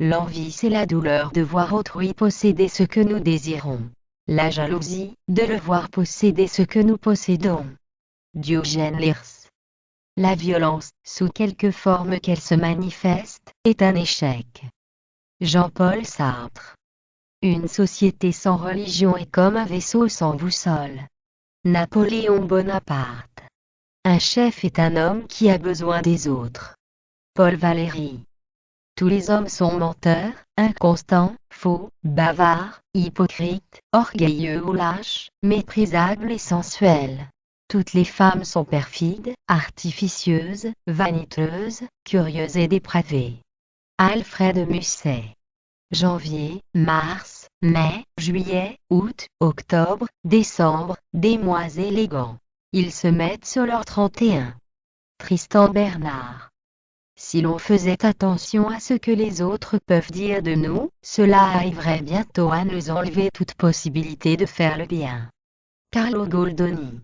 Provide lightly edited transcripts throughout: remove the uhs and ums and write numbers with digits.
L'envie, c'est la douleur de voir autrui posséder ce que nous désirons. La jalousie, de le voir posséder ce que nous possédons. Diogène Laërce. La violence, sous quelque forme qu'elle se manifeste, est un échec. Jean-Paul Sartre. Une société sans religion est comme un vaisseau sans boussole. Napoléon Bonaparte. Un chef est un homme qui a besoin des autres. Paul Valéry. Tous les hommes sont menteurs, inconstants, faux, bavards, hypocrites, orgueilleux ou lâches, méprisables et sensuels. Toutes les femmes sont perfides, artificieuses, vaniteuses, curieuses et dépravées. Alfred Musset. Janvier, mars, mai, juillet, août, octobre, décembre, des mois élégants. Ils se mettent sur leur 31. Tristan Bernard. Si l'on faisait attention à ce que les autres peuvent dire de nous, cela arriverait bientôt à nous enlever toute possibilité de faire le bien. Carlo Goldoni.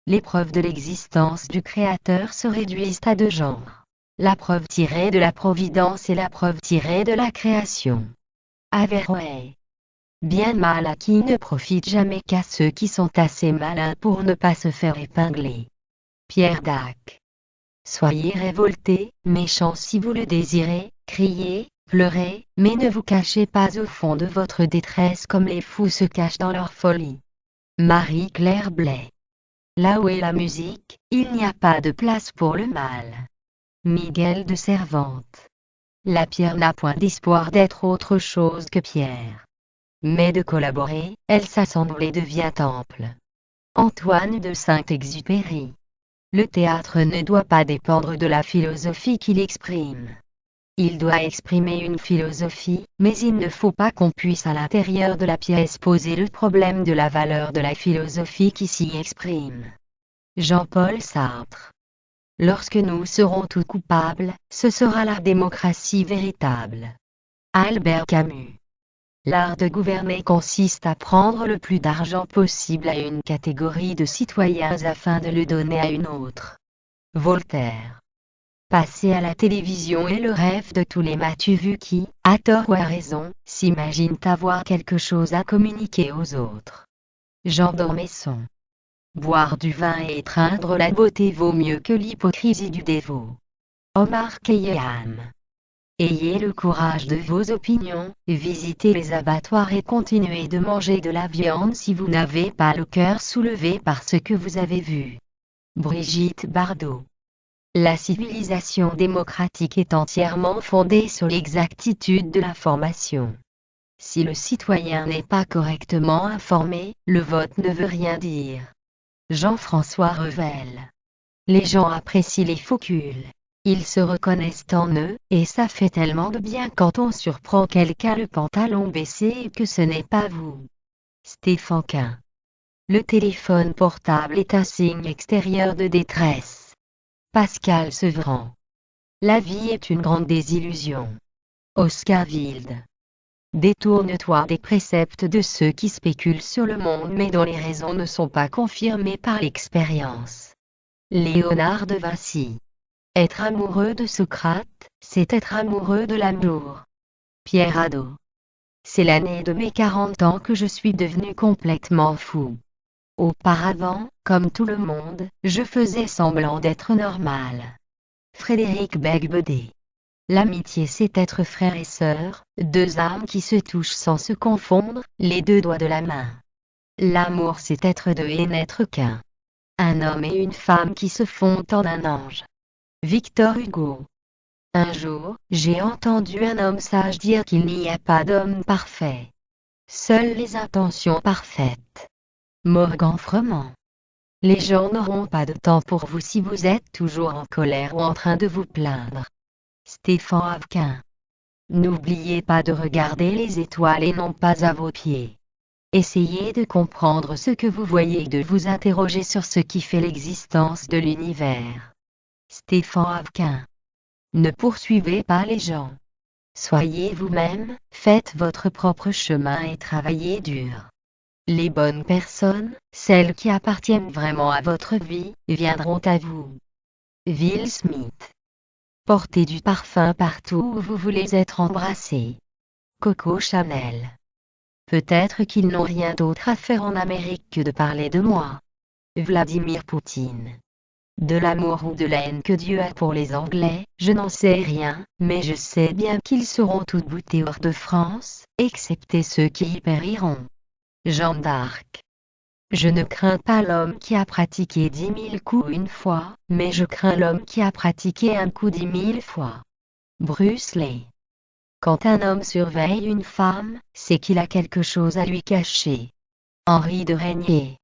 Les preuves de l'existence du Créateur se réduisent à deux genres. La preuve tirée de la providence et la preuve tirée de la création. Averroès. Bien mal à qui ne profite jamais qu'à ceux qui sont assez malins pour ne pas se faire épingler. Pierre Dac. Soyez révoltés, méchants si vous le désirez, criez, pleurez, mais ne vous cachez pas au fond de votre détresse comme les fous se cachent dans leur folie. Marie-Claire Blais. Là où est la musique, il n'y a pas de place pour le mal. Miguel de Cervantes. La pierre n'a point d'espoir d'être autre chose que pierre. Mais de collaborer, elle s'assemble et devient temple. Antoine de Saint-Exupéry. Le théâtre ne doit pas dépendre de la philosophie qu'il exprime. Il doit exprimer une philosophie, mais il ne faut pas qu'on puisse à l'intérieur de la pièce poser le problème de la valeur de la philosophie qui s'y exprime. Jean-Paul Sartre. Lorsque nous serons tous coupables, ce sera la démocratie véritable. Albert Camus. L'art de gouverner consiste à prendre le plus d'argent possible à une catégorie de citoyens afin de le donner à une autre. Voltaire. Passer à la télévision est le rêve de tous les m'as-tu-vu qui, à tort ou à raison, s'imaginent avoir quelque chose à communiquer aux autres. Jean d'Ormesson. Boire du vin et étreindre la beauté vaut mieux que l'hypocrisie du dévot. Omar Khayyam. Ayez le courage de vos opinions, visitez les abattoirs et continuez de manger de la viande si vous n'avez pas le cœur soulevé par ce que vous avez vu. Brigitte Bardot. La civilisation démocratique est entièrement fondée sur l'exactitude de l'information. Si le citoyen n'est pas correctement informé, le vote ne veut rien dire. Jean-François Revel. Les gens apprécient les faux culs. Ils se reconnaissent en eux, et ça fait tellement de bien quand on surprend quelqu'un le pantalon baissé et que ce n'est pas vous. Stéphane Quint. Le téléphone portable est un signe extérieur de détresse. Pascal Sevran. La vie est une grande désillusion. Oscar Wilde. Détourne-toi des préceptes de ceux qui spéculent sur le monde mais dont les raisons ne sont pas confirmées par l'expérience. Léonard de Vinci. Être amoureux de Socrate, c'est être amoureux de l'amour. Pierre Hadot. C'est l'année de mes 40 ans que je suis devenu complètement fou. Auparavant, comme tout le monde, je faisais semblant d'être normal. Frédéric Beigbeder. L'amitié c'est être frère et sœur, deux âmes qui se touchent sans se confondre, les deux doigts de la main. L'amour c'est être deux et n'être qu'un. Un homme et une femme qui se fondent en un ange. Victor Hugo. Un jour, j'ai entendu un homme sage dire qu'il n'y a pas d'homme parfait. Seules les intentions parfaites. Morgan Froment. Les gens n'auront pas de temps pour vous si vous êtes toujours en colère ou en train de vous plaindre. Stéphane Havquin. N'oubliez pas de regarder les étoiles et non pas à vos pieds. Essayez de comprendre ce que vous voyez et de vous interroger sur ce qui fait l'existence de l'univers. Stéphane Havquin. Ne poursuivez pas les gens. Soyez vous-même, faites votre propre chemin et travaillez dur. Les bonnes personnes, celles qui appartiennent vraiment à votre vie, viendront à vous. Will Smith. Portez du parfum partout où vous voulez être embrassé. Coco Chanel. Peut-être qu'ils n'ont rien d'autre à faire en Amérique que de parler de moi. Vladimir Poutine. De l'amour ou de la haine que Dieu a pour les Anglais, je n'en sais rien, mais je sais bien qu'ils seront tous boutés hors de France, excepté ceux qui y périront. Jeanne d'Arc. Je ne crains pas l'homme qui a pratiqué 10 000 coups une fois, mais je crains l'homme qui a pratiqué un coup 10 000 fois. Bruce Lee. Quand un homme surveille une femme, c'est qu'il a quelque chose à lui cacher. Henri de Régnier.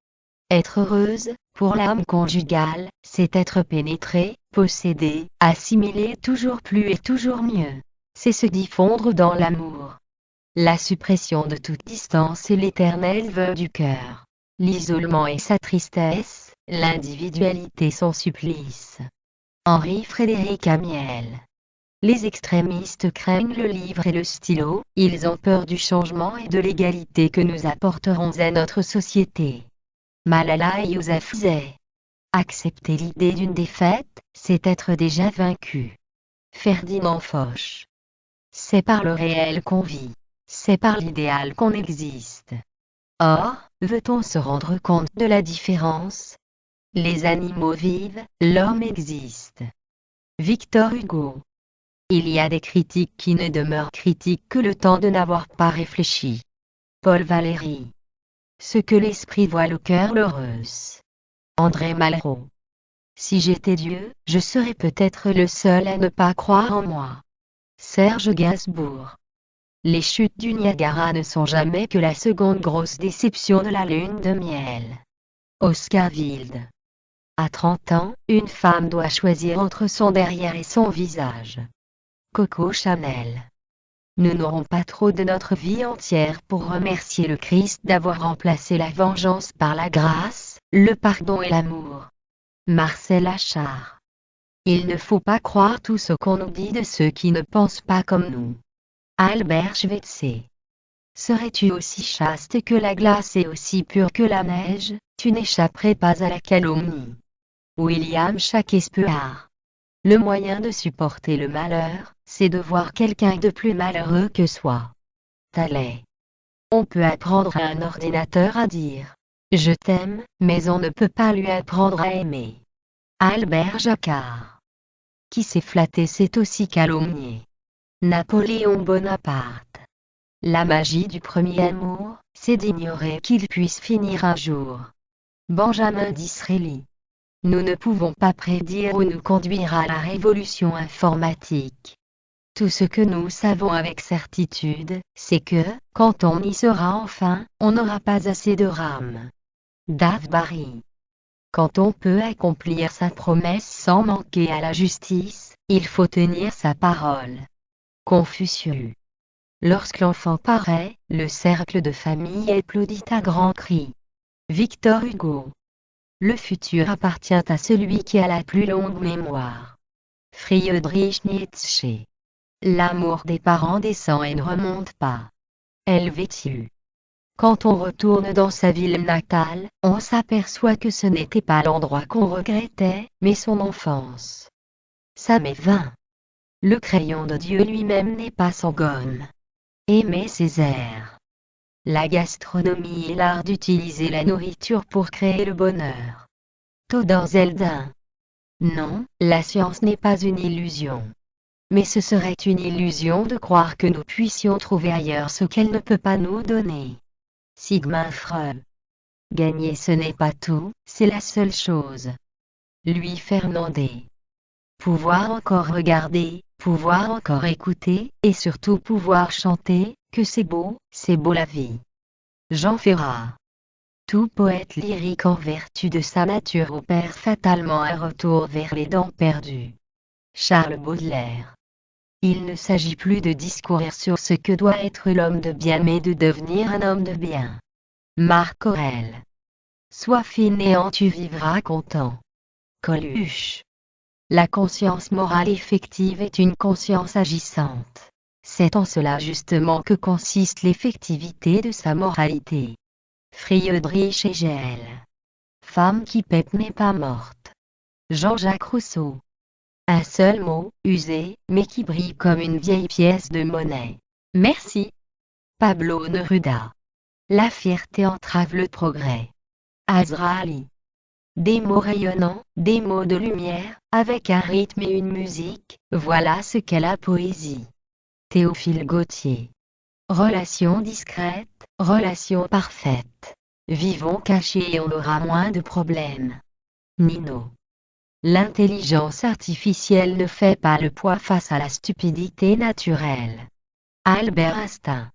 Être heureuse, pour l'âme conjugale, c'est être pénétré, possédé, assimilé toujours plus et toujours mieux. C'est se diffondre dans l'amour. La suppression de toute distance est l'éternel vœu du cœur. L'isolement est sa tristesse, l'individualité son supplice. Henri-Frédéric Amiel. Les extrémistes craignent le livre et le stylo, ils ont peur du changement et de l'égalité que nous apporterons à notre société. Malala Yousafzai. Accepter l'idée d'une défaite, c'est être déjà vaincu. Ferdinand Foch. C'est par le réel qu'on vit. C'est par l'idéal qu'on existe. Or, veut-on se rendre compte de la différence? Les animaux vivent, l'homme existe. Victor Hugo. Il y a des critiques qui ne demeurent critiques que le temps de n'avoir pas réfléchi. Paul Valéry. Ce que l'esprit voit le cœur le reusse. André Malraux. Si j'étais Dieu, je serais peut-être le seul à ne pas croire en moi. Serge Gainsbourg. Les chutes du Niagara ne sont jamais que la seconde grosse déception de la lune de miel. Oscar Wilde. À 30 ans, une femme doit choisir entre son derrière et son visage. Coco Chanel. Nous n'aurons pas trop de notre vie entière pour remercier le Christ d'avoir remplacé la vengeance par la grâce, le pardon et l'amour. Marcel Achard. Il ne faut pas croire tout ce qu'on nous dit de ceux qui ne pensent pas comme nous. Albert Schweitzer. Serais-tu aussi chaste que la glace et aussi pure que la neige, tu n'échapperais pas à la calomnie. William Shakespeare. Le moyen de supporter le malheur, c'est de voir quelqu'un de plus malheureux que soi. Thalès. On peut apprendre à un ordinateur à dire « Je t'aime », mais on ne peut pas lui apprendre à aimer. Albert Jacquard. Qui s'est flatté s'est aussi calomnié. Napoléon Bonaparte. La magie du premier amour, c'est d'ignorer qu'il puisse finir un jour. Benjamin Disraeli. Nous ne pouvons pas prédire où nous conduira la révolution informatique. Tout ce que nous savons avec certitude, c'est que, quand on y sera enfin, on n'aura pas assez de rames. Dave Barry. Quand on peut accomplir sa promesse sans manquer à la justice, il faut tenir sa parole. Confucius. Lorsque l'enfant paraît, le cercle de famille applaudit à grands cris. Victor Hugo. Le futur appartient à celui qui a la plus longue mémoire. Friedrich Nietzsche. L'amour des parents descend et ne remonte pas. Helvétius. Quand on retourne dans sa ville natale, on s'aperçoit que ce n'était pas l'endroit qu'on regrettait, mais son enfance. Ça m'est vain. Le crayon de Dieu lui-même n'est pas sans gomme. Aimé Césaire. La gastronomie est l'art d'utiliser la nourriture pour créer le bonheur. Todor Zeldin. Non, la science n'est pas une illusion. Mais ce serait une illusion de croire que nous puissions trouver ailleurs ce qu'elle ne peut pas nous donner. Sigmund Freud. Gagner ce n'est pas tout, c'est la seule chose. Louis Fernandez. Pouvoir encore regarder, pouvoir encore écouter, et surtout pouvoir chanter, que c'est beau la vie. Jean Ferrat. Tout poète lyrique en vertu de sa nature opère fatalement un retour vers les dents perdues. Charles Baudelaire. Il ne s'agit plus de discourir sur ce que doit être l'homme de bien mais de devenir un homme de bien. Marc Aurèle. Sois fainéant, tu vivras content. Coluche. La conscience morale effective est une conscience agissante. C'est en cela justement que consiste l'effectivité de sa moralité. Friedrich Hegel. Femme qui pète n'est pas morte. Jean-Jacques Rousseau. Un seul mot, usé, mais qui brille comme une vieille pièce de monnaie. Merci. Pablo Neruda. La fierté entrave le progrès. Azraeli. Des mots rayonnants, des mots de lumière, avec un rythme et une musique, voilà ce qu'est la poésie. Théophile Gautier. Relation discrète, relation parfaite. Vivons cachés et on aura moins de problèmes. Nino. L'intelligence artificielle ne fait pas le poids face à la stupidité naturelle. Albert Einstein.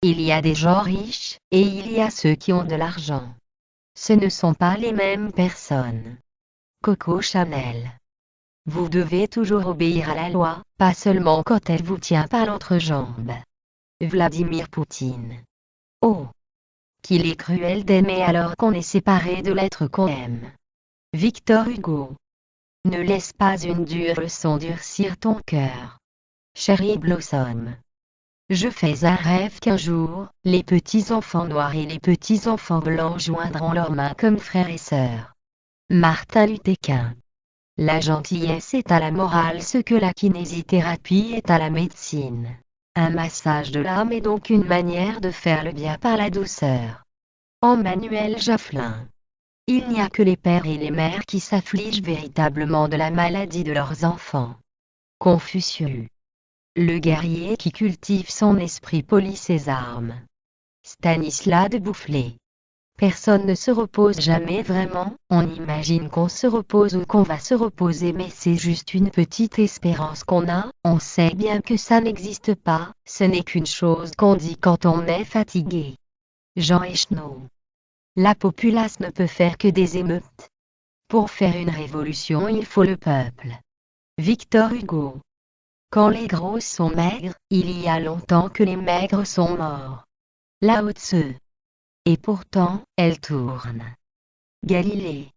Il y a des gens riches, et il y a ceux qui ont de l'argent. Ce ne sont pas les mêmes personnes. Coco Chanel. Vous devez toujours obéir à la loi, pas seulement quand elle vous tient par l'entrejambe. Vladimir Poutine. Oh! Qu'il est cruel d'aimer alors qu'on est séparé de l'être qu'on aime. Victor Hugo. Ne laisse pas une dure leçon durcir ton cœur. Cherry Blossom. Je fais un rêve qu'un jour, les petits enfants noirs et les petits enfants blancs joindront leurs mains comme frères et sœurs. Martin Luther King. La gentillesse est à la morale ce que la kinésithérapie est à la médecine. Un massage de l'âme est donc une manière de faire le bien par la douceur. Emmanuel Jaffelin. Il n'y a que les pères et les mères qui s'affligent véritablement de la maladie de leurs enfants. Confucius. Le guerrier qui cultive son esprit polit ses armes. Stanislas de Boufflers. Personne ne se repose jamais vraiment, on imagine qu'on se repose ou qu'on va se reposer mais c'est juste une petite espérance qu'on a, on sait bien que ça n'existe pas, ce n'est qu'une chose qu'on dit quand on est fatigué. Jean Echenoz. La populace ne peut faire que des émeutes. Pour faire une révolution il faut le peuple. Victor Hugo. Quand les gros sont maigres, il y a longtemps que les maigres sont morts. Lao Tse. Et pourtant, elle tourne. Galilée.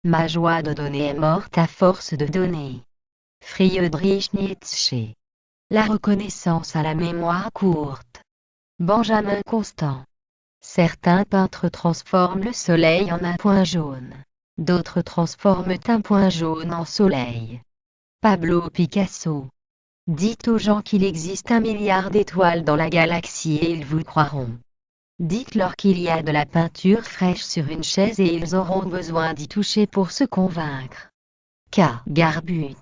Ma joie de donner est morte à force de donner. Friedrich Nietzsche. La reconnaissance à la mémoire courte. Benjamin Constant. Certains peintres transforment le soleil en un point jaune. D'autres transforment un point jaune en soleil. Pablo Picasso. Dites aux gens qu'il existe 1 milliard d'étoiles dans la galaxie et ils vous croiront. Dites-leur qu'il y a de la peinture fraîche sur une chaise et ils auront besoin d'y toucher pour se convaincre. K. Garbut.